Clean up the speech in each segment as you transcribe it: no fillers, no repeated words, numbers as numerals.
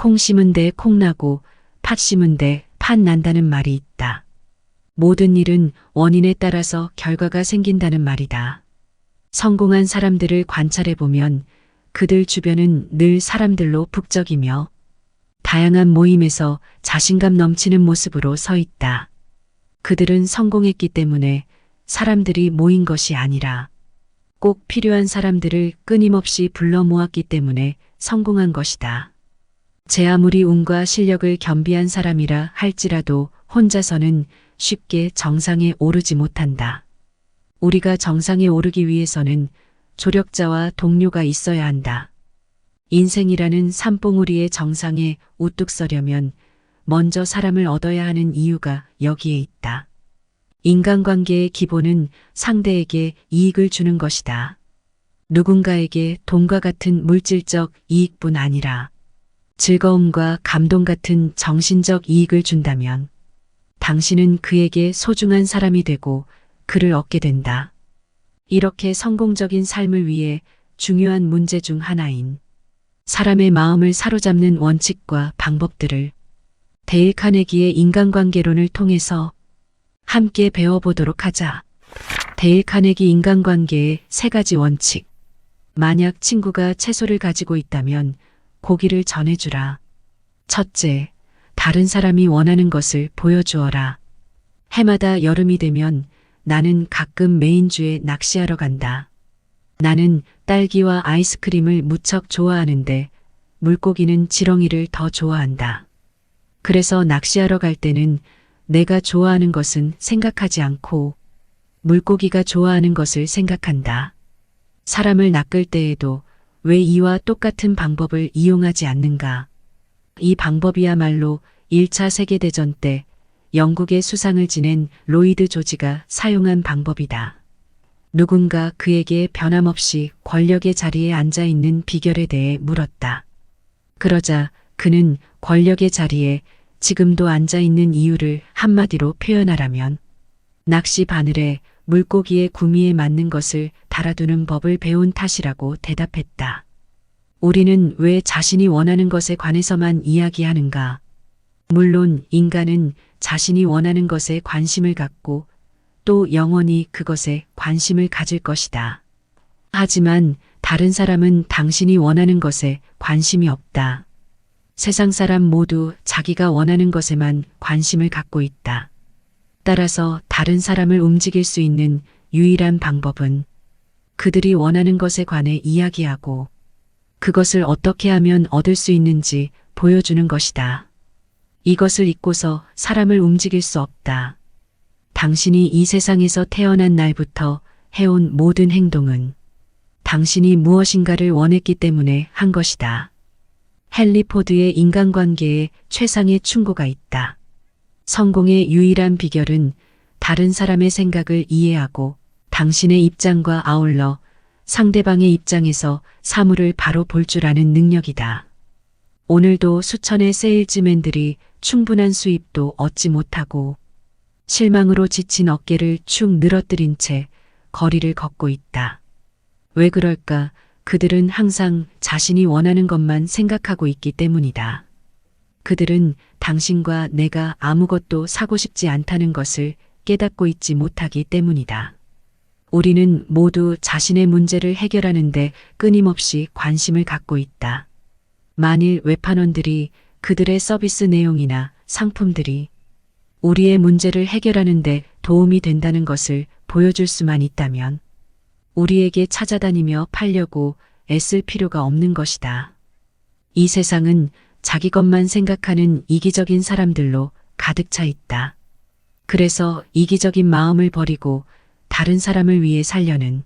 콩 심은 데 콩 나고 팥 심은 데 팥 난다는 말이 있다. 모든 일은 원인에 따라서 결과가 생긴다는 말이다. 성공한 사람들을 관찰해보면 그들 주변은 늘 사람들로 북적이며 다양한 모임에서 자신감 넘치는 모습으로 서 있다. 그들은 성공했기 때문에 사람들이 모인 것이 아니라 꼭 필요한 사람들을 끊임없이 불러 모았기 때문에 성공한 것이다. 제 아무리 운과 실력을 겸비한 사람이라 할지라도 혼자서는 쉽게 정상에 오르지 못한다. 우리가 정상에 오르기 위해서는 조력자와 동료가 있어야 한다. 인생이라는 산봉우리의 정상에 우뚝 서려면 먼저 사람을 얻어야 하는 이유가 여기에 있다. 인간관계의 기본은 상대에게 이익을 주는 것이다. 누군가에게 돈과 같은 물질적 이익뿐 아니라 즐거움과 감동 같은 정신적 이익을 준다면 당신은 그에게 소중한 사람이 되고 그를 얻게 된다. 이렇게 성공적인 삶을 위해 중요한 문제 중 하나인 사람의 마음을 사로잡는 원칙과 방법들을 데일 카네기의 인간관계론을 통해서 함께 배워보도록 하자. 데일 카네기 인간관계의 3가지 원칙. 만약 친구가 채소를 가지고 있다면 고기를 전해주라. 첫째, 다른 사람이 원하는 것을 보여주어라. 해마다 여름이 되면 나는 가끔 메인주에 낚시하러 간다. 나는 딸기와 아이스크림을 무척 좋아하는데 물고기는 지렁이를 더 좋아한다. 그래서 낚시하러 갈 때는 내가 좋아하는 것은 생각하지 않고 물고기가 좋아하는 것을 생각한다. 사람을 낚을 때에도 왜 이와 똑같은 방법을 이용하지 않는가? 이 방법이야말로 1차 세계대전 때 영국의 수상을 지낸 로이드 조지가 사용한 방법이다. 누군가 그에게 변함없이 권력의 자리에 앉아 있는 비결에 대해 물었다. 그러자 그는 권력의 자리에 지금도 앉아 있는 이유를 한마디로 표현하라면 낚시 바늘에 물고기의 구미에 맞는 것을 달아두는 법을 배운 탓이라고 대답했다. 우리는 왜 자신이 원하는 것에 관해서만 이야기하는가? 물론 인간은 자신이 원하는 것에 관심을 갖고 또 영원히 그것에 관심을 가질 것이다. 하지만 다른 사람은 당신이 원하는 것에 관심이 없다. 세상 사람 모두 자기가 원하는 것에만 관심을 갖고 있다. 따라서 다른 사람을 움직일 수 있는 유일한 방법은 그들이 원하는 것에 관해 이야기하고 그것을 어떻게 하면 얻을 수 있는지 보여주는 것이다. 이것을 잊고서 사람을 움직일 수 없다. 당신이 이 세상에서 태어난 날부터 해온 모든 행동은 당신이 무엇인가를 원했기 때문에 한 것이다. 헨리 포드의 인간관계에 최상의 충고가 있다. 성공의 유일한 비결은 다른 사람의 생각을 이해하고 당신의 입장과 아울러 상대방의 입장에서 사물을 바로 볼 줄 아는 능력이다. 오늘도 수천의 세일즈맨들이 충분한 수입도 얻지 못하고 실망으로 지친 어깨를 축 늘어뜨린 채 거리를 걷고 있다. 왜 그럴까? 그들은 항상 자신이 원하는 것만 생각하고 있기 때문이다. 그들은 당신과 내가 아무것도 사고 싶지 않다는 것을 깨닫고 있지 못하기 때문이다. 우리는 모두 자신의 문제를 해결하는데 끊임없이 관심을 갖고 있다. 만일 외판원들이 그들의 서비스 내용이나 상품들이 우리의 문제를 해결하는데 도움이 된다는 것을 보여줄 수만 있다면 우리에게 찾아다니며 팔려고 애쓸 필요가 없는 것이다. 이 세상은 자기 것만 생각하는 이기적인 사람들로 가득 차 있다. 그래서 이기적인 마음을 버리고 다른 사람을 위해 살려는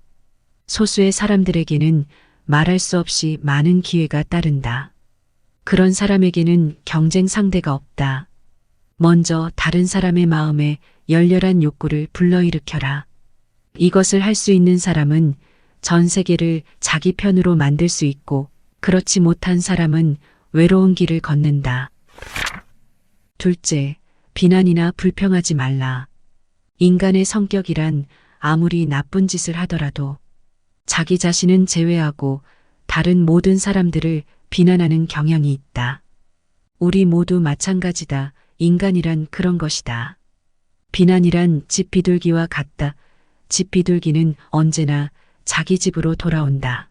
소수의 사람들에게는 말할 수 없이 많은 기회가 따른다. 그런 사람에게는 경쟁 상대가 없다. 먼저 다른 사람의 마음에 열렬한 욕구를 불러일으켜라. 이것을 할 수 있는 사람은 전 세계를 자기 편으로 만들 수 있고 그렇지 못한 사람은 외로운 길을 걷는다. 둘째, 비난이나 불평하지 말라. 인간의 성격이란 아무리 나쁜 짓을 하더라도 자기 자신은 제외하고 다른 모든 사람들을 비난하는 경향이 있다. 우리 모두 마찬가지다. 인간이란 그런 것이다. 비난이란 집 비둘기와 같다. 집 비둘기는 언제나 자기 집으로 돌아온다.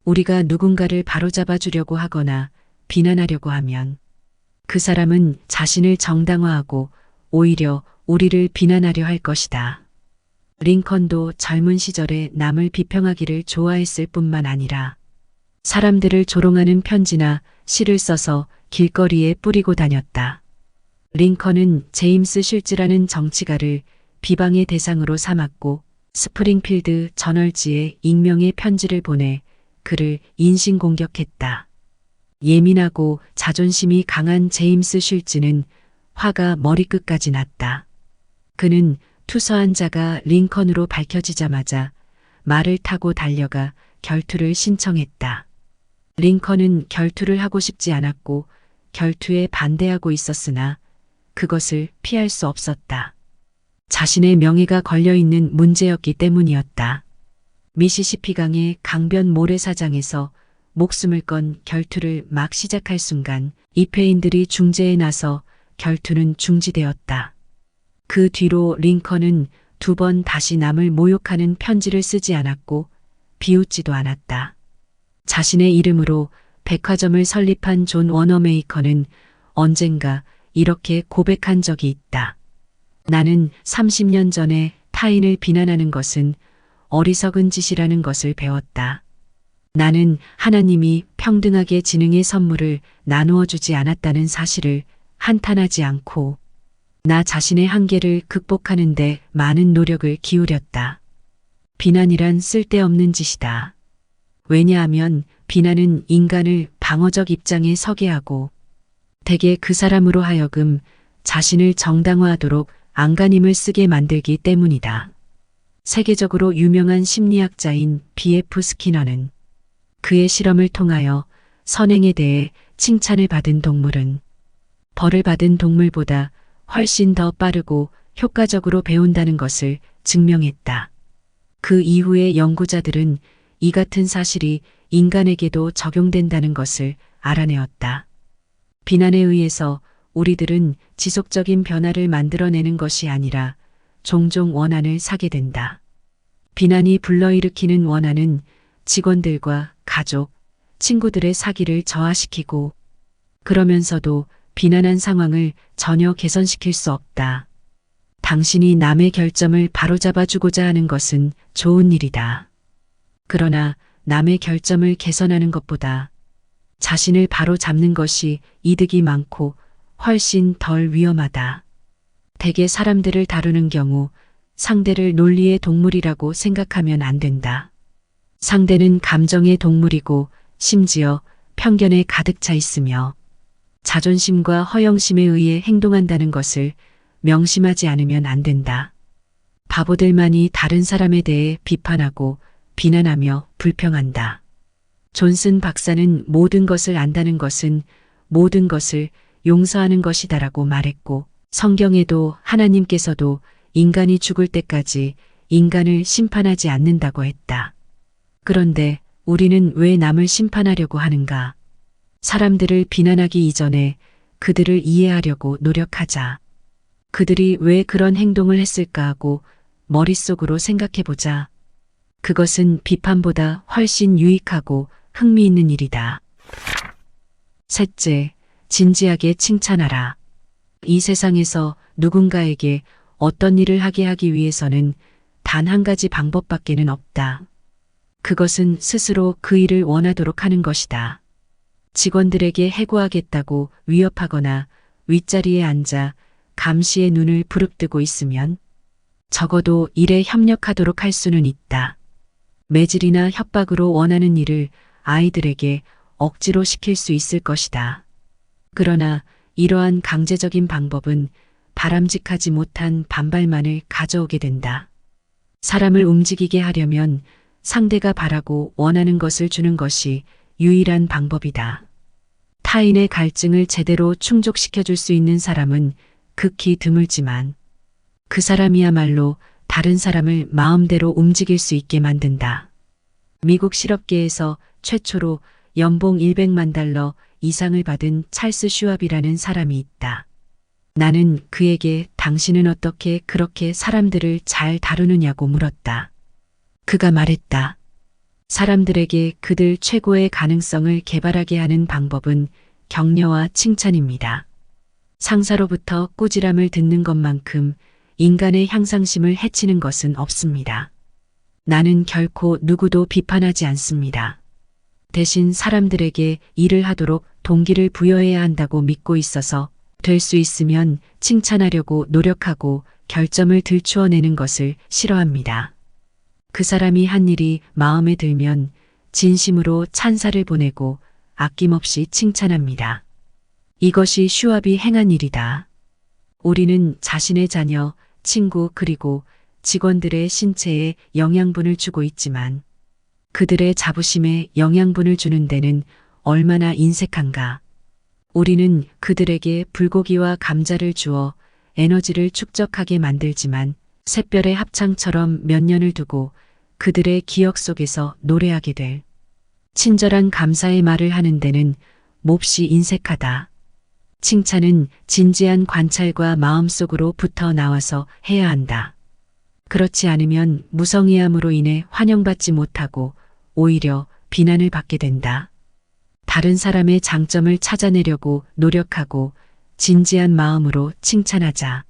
우리가 누군가를 바로잡아 주려고 하거나 비난하려고 하면 그 사람은 자신을 정당화하고 오히려 우리를 비난하려 할 것이다. 링컨도 젊은 시절에 남을 비평하기를 좋아했을 뿐만 아니라 사람들을 조롱하는 편지나 시를 써서 길거리에 뿌리고 다녔다. 링컨은 제임스 슐즈라는 정치가를 비방의 대상으로 삼았고 스프링필드 저널지에 익명의 편지를 보내 그를 인신공격했다. 예민하고 자존심이 강한 제임스 슐즈는 화가 머리끝까지 났다. 그는 투서한 자가 링컨으로 밝혀지자마자 말을 타고 달려가 결투를 신청했다. 링컨은 결투를 하고 싶지 않았고 결투에 반대하고 있었으나 그것을 피할 수 없었다. 자신의 명예가 걸려있는 문제였기 때문이었다. 미시시피강의 강변 모래사장에서 목숨을 건 결투를 막 시작할 순간 입회인들이 중재에 나서 결투는 중지되었다. 그 뒤로 링컨은 2번 다시 남을 모욕하는 편지를 쓰지 않았고 비웃지도 않았다. 자신의 이름으로 백화점을 설립한 존 워너메이커는 언젠가 이렇게 고백한 적이 있다. 나는 30년 전에 타인을 비난하는 것은 어리석은 짓이라는 것을 배웠다. 나는 하나님이 평등하게 지능의 선물을 나누어 주지 않았다는 사실을 한탄하지 않고 나 자신의 한계를 극복하는데 많은 노력을 기울였다. 비난이란 쓸데없는 짓이다. 왜냐하면 비난은 인간을 방어적 입장에 서게 하고 대개 그 사람으로 하여금 자신을 정당화하도록 안간힘을 쓰게 만들기 때문이다. 세계적으로 유명한 심리학자인 B.F. 스키너는 그의 실험을 통하여 선행에 대해 칭찬을 받은 동물은 벌을 받은 동물보다 훨씬 더 빠르고 효과적으로 배운다는 것을 증명했다. 그 이후에 연구자들은 이 같은 사실이 인간에게도 적용된다는 것을 알아내었다. 비난에 의해서 우리들은 지속적인 변화를 만들어내는 것이 아니라 종종 원한을 사게 된다. 비난이 불러일으키는 원한은 직원들과 가족, 친구들의 사기를 저하시키고 그러면서도 비난한 상황을 전혀 개선시킬 수 없다. 당신이 남의 결점을 바로잡아 주고자 하는 것은 좋은 일이다. 그러나 남의 결점을 개선하는 것보다 자신을 바로잡는 것이 이득이 많고 훨씬 덜 위험하다. 대개 사람들을 다루는 경우 상대를 논리의 동물이라고 생각하면 안 된다. 상대는 감정의 동물이고 심지어 편견에 가득 차 있으며 자존심과 허영심에 의해 행동한다는 것을 명심하지 않으면 안 된다. 바보들만이 다른 사람에 대해 비판하고 비난하며 불평한다. 존슨 박사는 모든 것을 안다는 것은 모든 것을 용서하는 것이다라고 말했고 성경에도 하나님께서도 인간이 죽을 때까지 인간을 심판하지 않는다고 했다. 그런데 우리는 왜 남을 심판하려고 하는가? 사람들을 비난하기 이전에 그들을 이해하려고 노력하자. 그들이 왜 그런 행동을 했을까 하고 머릿속으로 생각해보자. 그것은 비판보다 훨씬 유익하고 흥미있는 일이다. 셋째, 진지하게 칭찬하라. 이 세상에서 누군가에게 어떤 일을 하게 하기 위해서는 단 한 가지 방법밖에는 없다. 그것은 스스로 그 일을 원하도록 하는 것이다. 직원들에게 해고하겠다고 위협하거나 윗자리에 앉아 감시의 눈을 부릅뜨고 있으면 적어도 일에 협력하도록 할 수는 있다. 매질이나 협박으로 원하는 일을 아이들에게 억지로 시킬 수 있을 것이다. 그러나 이러한 강제적인 방법은 바람직하지 못한 반발만을 가져오게 된다. 사람을 움직이게 하려면 상대가 바라고 원하는 것을 주는 것이 유일한 방법이다. 타인의 갈증을 제대로 충족시켜 줄 수 있는 사람은 극히 드물지만 그 사람이야말로 다른 사람을 마음대로 움직일 수 있게 만든다. 미국 실업계에서 최초로 연봉 $100만, 이상을 받은 찰스 슈왑이라는 사람이 있다. 나는 그에게 당신은 어떻게 그렇게 사람들을 잘 다루느냐고 물었다. 그가 말했다. 사람들에게 그들 최고의 가능성을 개발하게 하는 방법은 격려와 칭찬입니다. 상사로부터 꾸지람을 듣는 것만큼 인간의 향상심을 해치는 것은 없습니다. 나는 결코 누구도 비판하지 않습니다. 대신 사람들에게 일을 하도록 동기를 부여해야 한다고 믿고 있어서 될 수 있으면 칭찬하려고 노력하고 결점을 들추어내는 것을 싫어합니다. 그 사람이 한 일이 마음에 들면 진심으로 찬사를 보내고 아낌없이 칭찬합니다. 이것이 슈왑이 행한 일이다. 우리는 자신의 자녀, 친구 그리고 직원들의 신체에 영양분을 주고 있지만 그들의 자부심에 영양분을 주는 데는 얼마나 인색한가. 우리는 그들에게 불고기와 감자를 주어 에너지를 축적하게 만들지만 샛별의 합창처럼 몇 년을 두고 그들의 기억 속에서 노래하게 될 친절한 감사의 말을 하는 데는 몹시 인색하다. 칭찬은 진지한 관찰과 마음속으로 붙어 나와서 해야 한다. 그렇지 않으면 무성의함으로 인해 환영받지 못하고 오히려 비난을 받게 된다. 다른 사람의 장점을 찾아내려고 노력하고 진지한 마음으로 칭찬하자.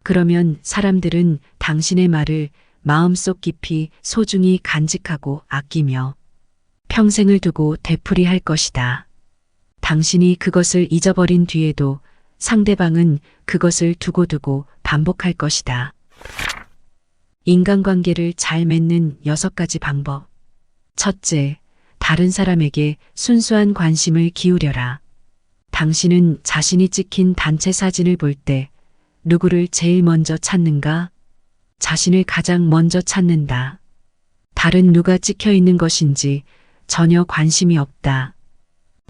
그러면 사람들은 당신의 말을 마음속 깊이 소중히 간직하고 아끼며 평생을 두고 되풀이할 것이다. 당신이 그것을 잊어버린 뒤에도 상대방은 그것을 두고두고 반복할 것이다. 인간관계를 잘 맺는 6가지 방법. 첫째, 다른 사람에게 순수한 관심을 기울여라. 당신은 자신이 찍힌 단체 사진을 볼 때 누구를 제일 먼저 찾는가? 자신을 가장 먼저 찾는다. 다른 누가 찍혀 있는 것인지 전혀 관심이 없다.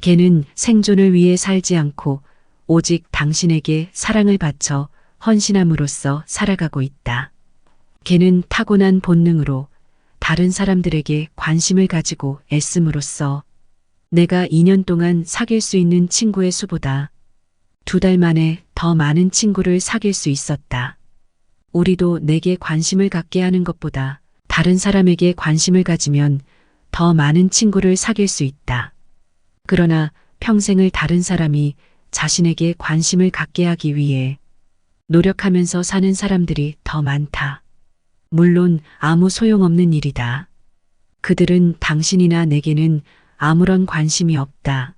걔는 생존을 위해 살지 않고 오직 당신에게 사랑을 바쳐 헌신함으로써 살아가고 있다. 걔는 타고난 본능으로 다른 사람들에게 관심을 가지고 애씀으로써 내가 2년 동안 사귈 수 있는 친구의 수보다 2달 만에 더 많은 친구를 사귈 수 있었다. 우리도 내게 관심을 갖게 하는 것보다 다른 사람에게 관심을 가지면 더 많은 친구를 사귈 수 있다. 그러나 평생을 다른 사람이 자신에게 관심을 갖게 하기 위해 노력하면서 사는 사람들이 더 많다. 물론 아무 소용없는 일이다. 그들은 당신이나 내게는 아무런 관심이 없다.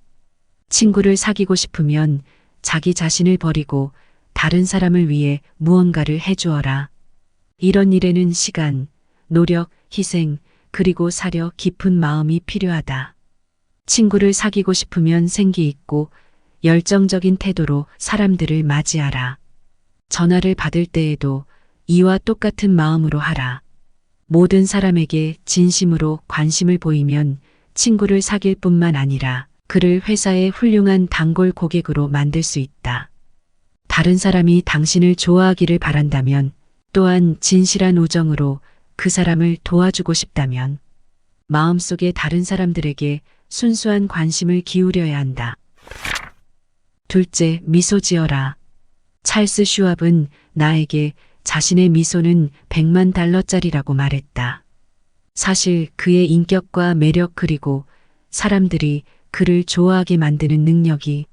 친구를 사귀고 싶으면 자기 자신을 버리고 다른 사람을 위해 무언가를 해주어라. 이런 일에는 시간, 노력, 희생, 그리고 사려 깊은 마음이 필요하다. 친구를 사귀고 싶으면 생기 있고 열정적인 태도로 사람들을 맞이하라. 전화를 받을 때에도 이와 똑같은 마음으로 하라. 모든 사람에게 진심으로 관심을 보이면 친구를 사귈 뿐만 아니라 그를 회사의 훌륭한 단골 고객으로 만들 수 있다. 다른 사람이 당신을 좋아하기를 바란다면, 또한 진실한 우정으로 그 사람을 도와주고 싶다면 마음속에 다른 사람들에게 순수한 관심을 기울여야 한다. 둘째, 미소 지어라. 찰스 슈왑은 나에게 자신의 미소는 100만 달러짜리라고 말했다. 사실 그의 인격과 매력 그리고 사람들이 그를 좋아하게 만드는 능력이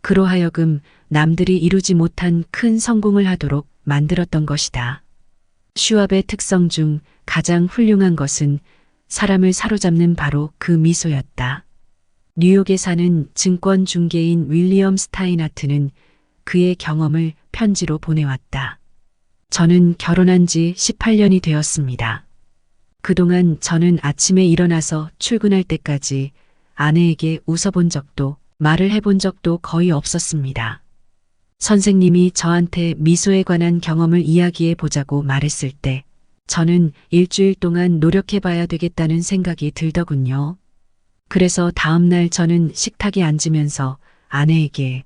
그로 하여금 남들이 이루지 못한 큰 성공을 하도록 만들었던 것이다. 슈왑의 특성 중 가장 훌륭한 것은 사람을 사로잡는 바로 그 미소였다. 뉴욕에 사는 증권 중개인 윌리엄 스타인하트는 그의 경험을 편지로 보내왔다. 저는 결혼한 지 18년이 되었습니다. 그동안 저는 아침에 일어나서 출근할 때까지 아내에게 웃어본 적도 말을 해본 적도 거의 없었습니다. 선생님이 저한테 미소에 관한 경험을 이야기해 보자고 말했을 때 저는 일주일 동안 노력해 봐야 되겠다는 생각이 들더군요. 그래서 다음날 저는 식탁에 앉으면서 아내에게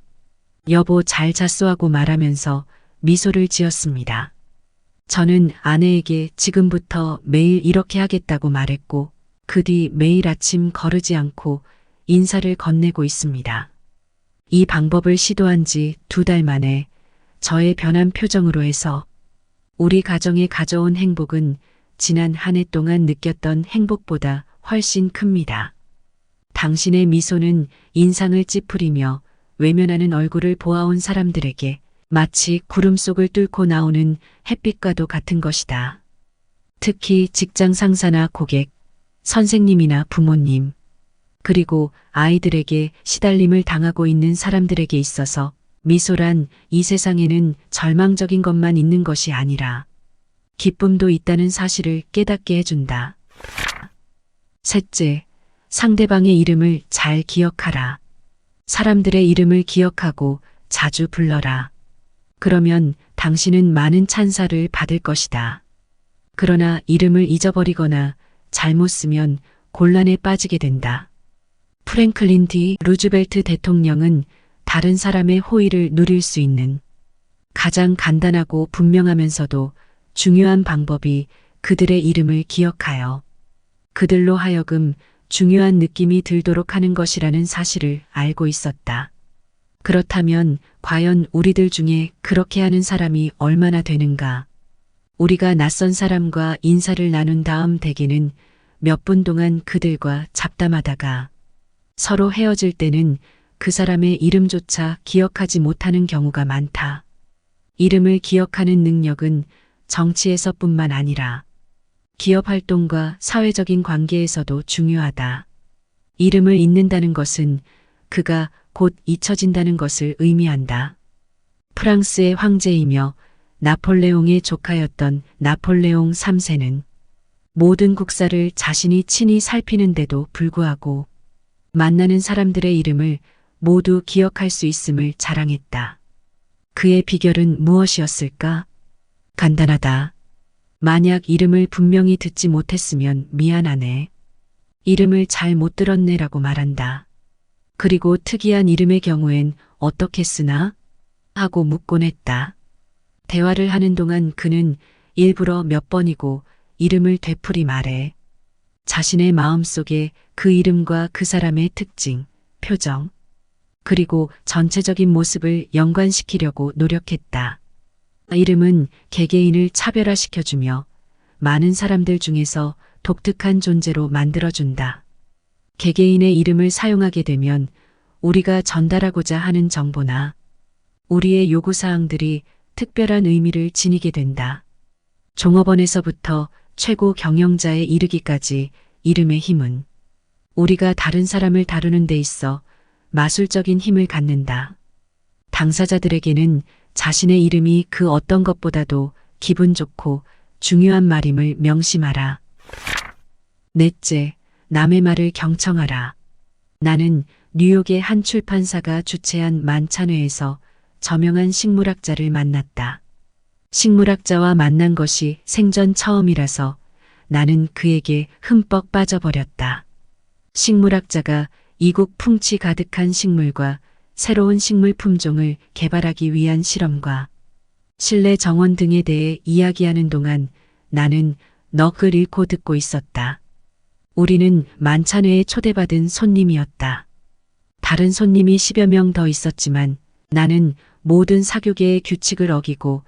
여보 잘 잤어 하고 말하면서 미소를 지었습니다. 저는 아내에게 지금부터 매일 이렇게 하겠다고 말했고 그 뒤 매일 아침 거르지 않고 인사를 건네고 있습니다. 이 방법을 시도한 지 2달 만에 저의 변한 표정으로 해서 우리 가정에 가져온 행복은 지난 한 해 동안 느꼈던 행복보다 훨씬 큽니다. 당신의 미소는 인상을 찌푸리며 외면하는 얼굴을 보아온 사람들에게 마치 구름 속을 뚫고 나오는 햇빛과도 같은 것이다. 특히 직장 상사나 고객, 선생님이나 부모님, 그리고 아이들에게 시달림을 당하고 있는 사람들에게 있어서 미소란 이 세상에는 절망적인 것만 있는 것이 아니라 기쁨도 있다는 사실을 깨닫게 해준다. 셋째, 상대방의 이름을 잘 기억하라. 사람들의 이름을 기억하고 자주 불러라. 그러면 당신은 많은 찬사를 받을 것이다. 그러나 이름을 잊어버리거나 잘못 쓰면 곤란에 빠지게 된다. 프랭클린 디 루즈벨트 대통령은 다른 사람의 호의를 누릴 수 있는 가장 간단하고 분명하면서도 중요한 방법이 그들의 이름을 기억하여 그들로 하여금 중요한 느낌이 들도록 하는 것이라는 사실을 알고 있었다. 그렇다면 과연 우리들 중에 그렇게 하는 사람이 얼마나 되는가? 우리가 낯선 사람과 인사를 나눈 다음 대개는 몇 분 동안 그들과 잡담하다가 서로 헤어질 때는 그 사람의 이름조차 기억하지 못하는 경우가 많다. 이름을 기억하는 능력은 정치에서뿐만 아니라 기업 활동과 사회적인 관계에서도 중요하다. 이름을 잊는다는 것은 그가 곧 잊혀진다는 것을 의미한다. 프랑스의 황제이며 나폴레옹의 조카였던 나폴레옹 3세는 모든 국사를 자신이 친히 살피는데도 불구하고 만나는 사람들의 이름을 모두 기억할 수 있음을 자랑했다. 그의 비결은 무엇이었을까? 간단하다. 만약 이름을 분명히 듣지 못했으면 미안하네. 이름을 잘 못 들었네라고 말한다. 그리고 특이한 이름의 경우엔 어떻게 쓰나? 하고 묻곤 했다. 대화를 하는 동안 그는 일부러 몇 번이고 이름을 되풀이 말해 자신의 마음속에 그 이름과 그 사람의 특징, 표정, 그리고 전체적인 모습을 연관시키려고 노력했다. 이름은 개개인을 차별화시켜주며 많은 사람들 중에서 독특한 존재로 만들어준다. 개개인의 이름을 사용하게 되면 우리가 전달하고자 하는 정보나 우리의 요구사항들이 특별한 의미를 지니게 된다. 종업원에서부터 최고 경영자에 이르기까지 이름의 힘은 우리가 다른 사람을 다루는 데 있어 마술적인 힘을 갖는다. 당사자들에게는 자신의 이름이 그 어떤 것보다도 기분 좋고 중요한 말임을 명심하라. 넷째, 남의 말을 경청하라. 나는 뉴욕의 한 출판사가 주최한 만찬회에서 저명한 식물학자를 만났다. 식물학자와 만난 것이 생전 처음이라서 나는 그에게 흠뻑 빠져버렸다. 식물학자가 이국 풍치 가득한 식물과 새로운 식물 품종을 개발하기 위한 실험과 실내 정원 등에 대해 이야기하는 동안 나는 넋을 잃고 듣고 있었다. 우리는 만찬회에 초대받은 손님이었다. 다른 손님이 10여 명 더 있었지만 나는 모든 사교계의 규칙을 어기고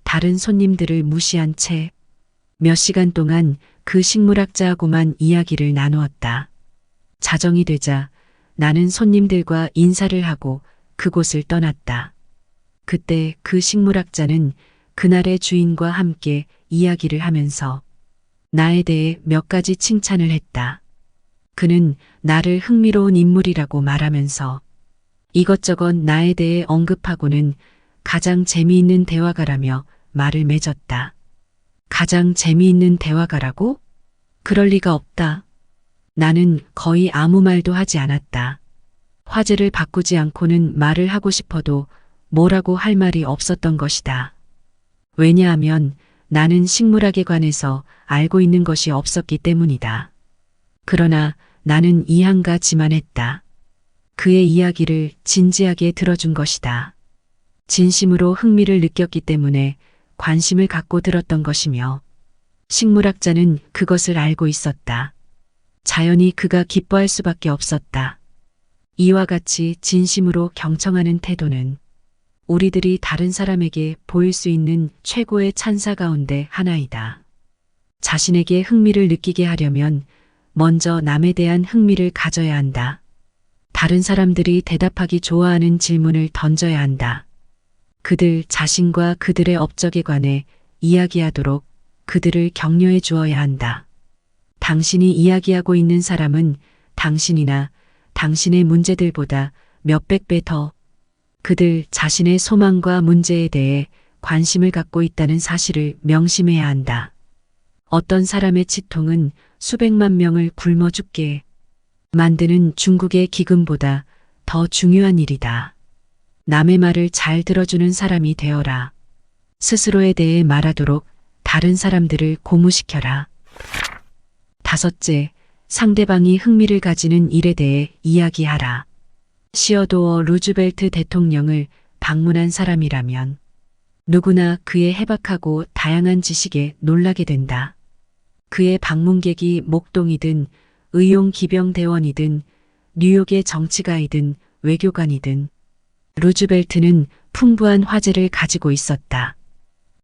다른 손님들을 무시한 채 몇 시간 동안 그 식물학자하고만 이야기를 나누었다. 자정이 되자 나는 손님들과 인사를 하고 그곳을 떠났다. 그때 그 식물학자는 그날의 주인과 함께 이야기를 하면서 나에 대해 몇 가지 칭찬을 했다. 그는 나를 흥미로운 인물이라고 말하면서 이것저것 나에 대해 언급하고는 가장 재미있는 대화가라며 말을 맺었다. 가장 재미있는 대화가라고? 그럴 리가 없다. 나는 거의 아무 말도 하지 않았다. 화제를 바꾸지 않고는 말을 하고 싶어도 뭐라고 할 말이 없었던 것이다. 왜냐하면 나는 식물학에 관해서 알고 있는 것이 없었기 때문이다. 그러나 나는 이 한 가지만 했다. 그의 이야기를 진지하게 들어준 것이다. 진심으로 흥미를 느꼈기 때문에 관심을 갖고 들었던 것이며 식물학자는 그것을 알고 있었다. 자연히 그가 기뻐할 수밖에 없었다. 이와 같이 진심으로 경청하는 태도는 우리들이 다른 사람에게 보일 수 있는 최고의 찬사 가운데 하나이다. 자신에게 흥미를 느끼게 하려면 먼저 남에 대한 흥미를 가져야 한다. 다른 사람들이 대답하기 좋아하는 질문을 던져야 한다. 그들 자신과 그들의 업적에 관해 이야기하도록 그들을 격려해 주어야 한다. 당신이 이야기하고 있는 사람은 당신이나 당신의 문제들보다 몇백 배 더 그들 자신의 소망과 문제에 대해 관심을 갖고 있다는 사실을 명심해야 한다. 어떤 사람의 치통은 수백만 명을 굶어 죽게 만드는 중국의 기근보다 더 중요한 일이다. 남의 말을 잘 들어주는 사람이 되어라. 스스로에 대해 말하도록 다른 사람들을 고무시켜라. 5째, 상대방이 흥미를 가지는 일에 대해 이야기하라. 시어도어 루즈벨트 대통령을 방문한 사람이라면 누구나 그의 해박하고 다양한 지식에 놀라게 된다. 그의 방문객이 목동이든 의용 기병대원이든 뉴욕의 정치가이든 외교관이든 루즈벨트는 풍부한 화제를 가지고 있었다.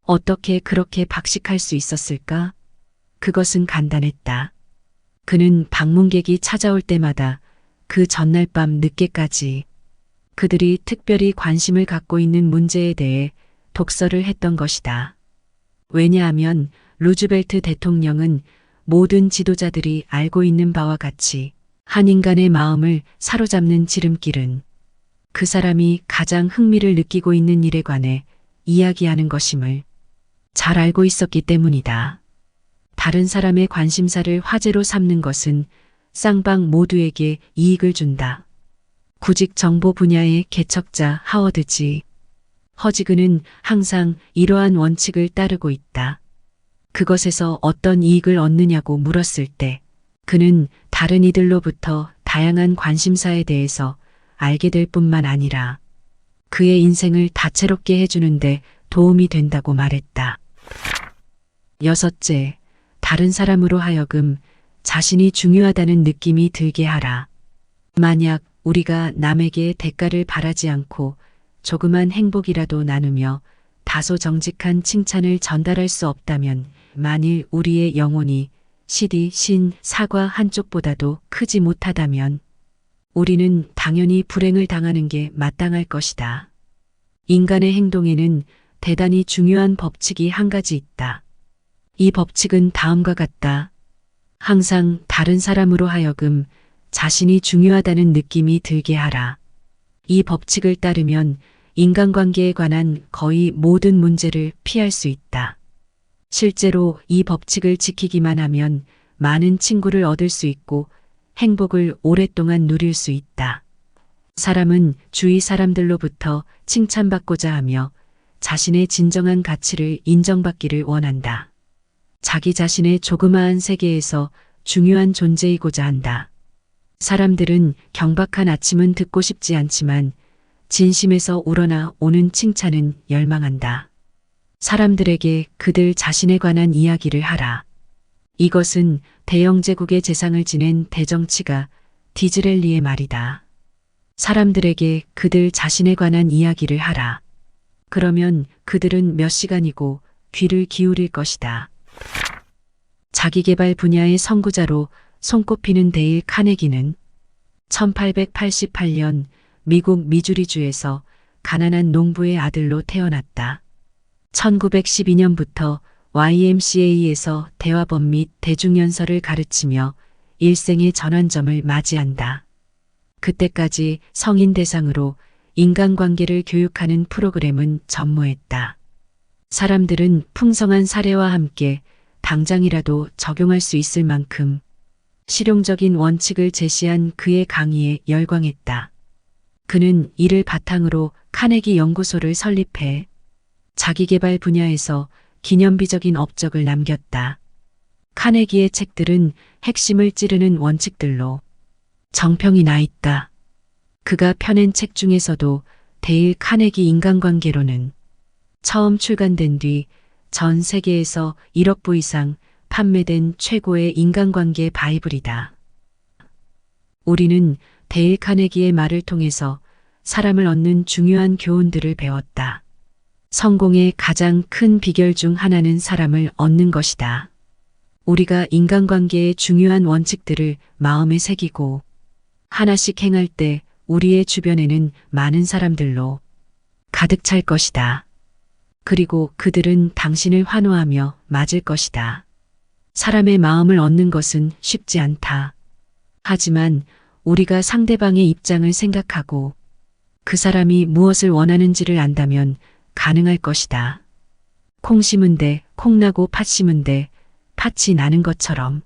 어떻게 그렇게 박식할 수 있었을까? 그것은 간단했다. 그는 방문객이 찾아올 때마다 그 전날 밤 늦게까지 그들이 특별히 관심을 갖고 있는 문제에 대해 독서를 했던 것이다. 왜냐하면 루즈벨트 대통령은 모든 지도자들이 알고 있는 바와 같이 한 인간의 마음을 사로잡는 지름길은 그 사람이 가장 흥미를 느끼고 있는 일에 관해 이야기하는 것임을 잘 알고 있었기 때문이다. 다른 사람의 관심사를 화제로 삼는 것은 쌍방 모두에게 이익을 준다. 구직 정보 분야의 개척자 하워드 G. 허지그는 항상 이러한 원칙을 따르고 있다. 그것에서 어떤 이익을 얻느냐고 물었을 때 그는 다른 이들로부터 다양한 관심사에 대해서 알게 될 뿐만 아니라 그의 인생을 다채롭게 해주는데 도움이 된다고 말했다. 6째, 다른 사람으로 하여금 자신이 중요하다는 느낌이 들게 하라. 만약 우리가 남에게 대가를 바라지 않고 조그만 행복이라도 나누며 다소 정직한 칭찬을 전달할 수 없다면 만일 우리의 영혼이 시디 신 사과 한쪽보다도 크지 못하다면 우리는 당연히 불행을 당하는 게 마땅할 것이다. 인간의 행동에는 대단히 중요한 법칙이 한 가지 있다. 이 법칙은 다음과 같다. 항상 다른 사람으로 하여금 자신이 중요하다는 느낌이 들게 하라. 이 법칙을 따르면 인간관계에 관한 거의 모든 문제를 피할 수 있다. 실제로 이 법칙을 지키기만 하면 많은 친구를 얻을 수 있고 행복을 오랫동안 누릴 수 있다. 사람은 주위 사람들로부터 칭찬받고자 하며 자신의 진정한 가치를 인정받기를 원한다. 자기 자신의 조그마한 세계에서 중요한 존재이고자 한다. 사람들은 경박한 아침은 듣고 싶지 않지만 진심에서 우러나 오는 칭찬은 열망한다. 사람들에게 그들 자신에 관한 이야기를 하라. 이것은 대영 제국의 재상을 지낸 대정치가 디즈렐리의 말이다. 사람들에게 그들 자신에 관한 이야기를 하라. 그러면 그들은 몇 시간이고 귀를 기울일 것이다. 자기계발 분야의 선구자로 손꼽히는 데일 카네기는 1888년 미국 미주리주에서 가난한 농부의 아들로 태어났다. 1912년부터 YMCA에서 대화법 및 대중연설을 가르치며 일생의 전환점을 맞이한다. 그때까지 성인 대상으로 인간관계를 교육하는 프로그램은 전무했다. 사람들은 풍성한 사례와 함께 당장이라도 적용할 수 있을 만큼 실용적인 원칙을 제시한 그의 강의에 열광했다. 그는 이를 바탕으로 카네기 연구소를 설립해 자기계발 분야에서 기념비적인 업적을 남겼다. 카네기의 책들은 핵심을 찌르는 원칙들로 정평이 나 있다. 그가 펴낸 책 중에서도 데일 카네기 인간관계론은 처음 출간된 뒤 전 세계에서 1억 부 이상 판매된 최고의 인간관계 바이블이다. 우리는 데일 카네기의 말을 통해서 사람을 얻는 중요한 교훈들을 배웠다. 성공의 가장 큰 비결 중 하나는 사람을 얻는 것이다. 우리가 인간관계의 중요한 원칙들을 마음에 새기고 하나씩 행할 때 우리의 주변에는 많은 사람들로 가득 찰 것이다. 그리고 그들은 당신을 환호하며 맞을 것이다. 사람의 마음을 얻는 것은 쉽지 않다. 하지만 우리가 상대방의 입장을 생각하고 그 사람이 무엇을 원하는지를 안다면 가능할 것이다. 콩 심은 데 콩 나고 팥 심은 데 팥이 나는 것처럼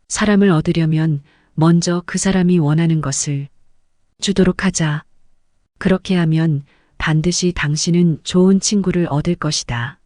사람을 얻으려면 먼저 그 사람이 원하는 것을 주도록 하자. 그렇게 하면 반드시 당신은 좋은 친구를 얻을 것이다.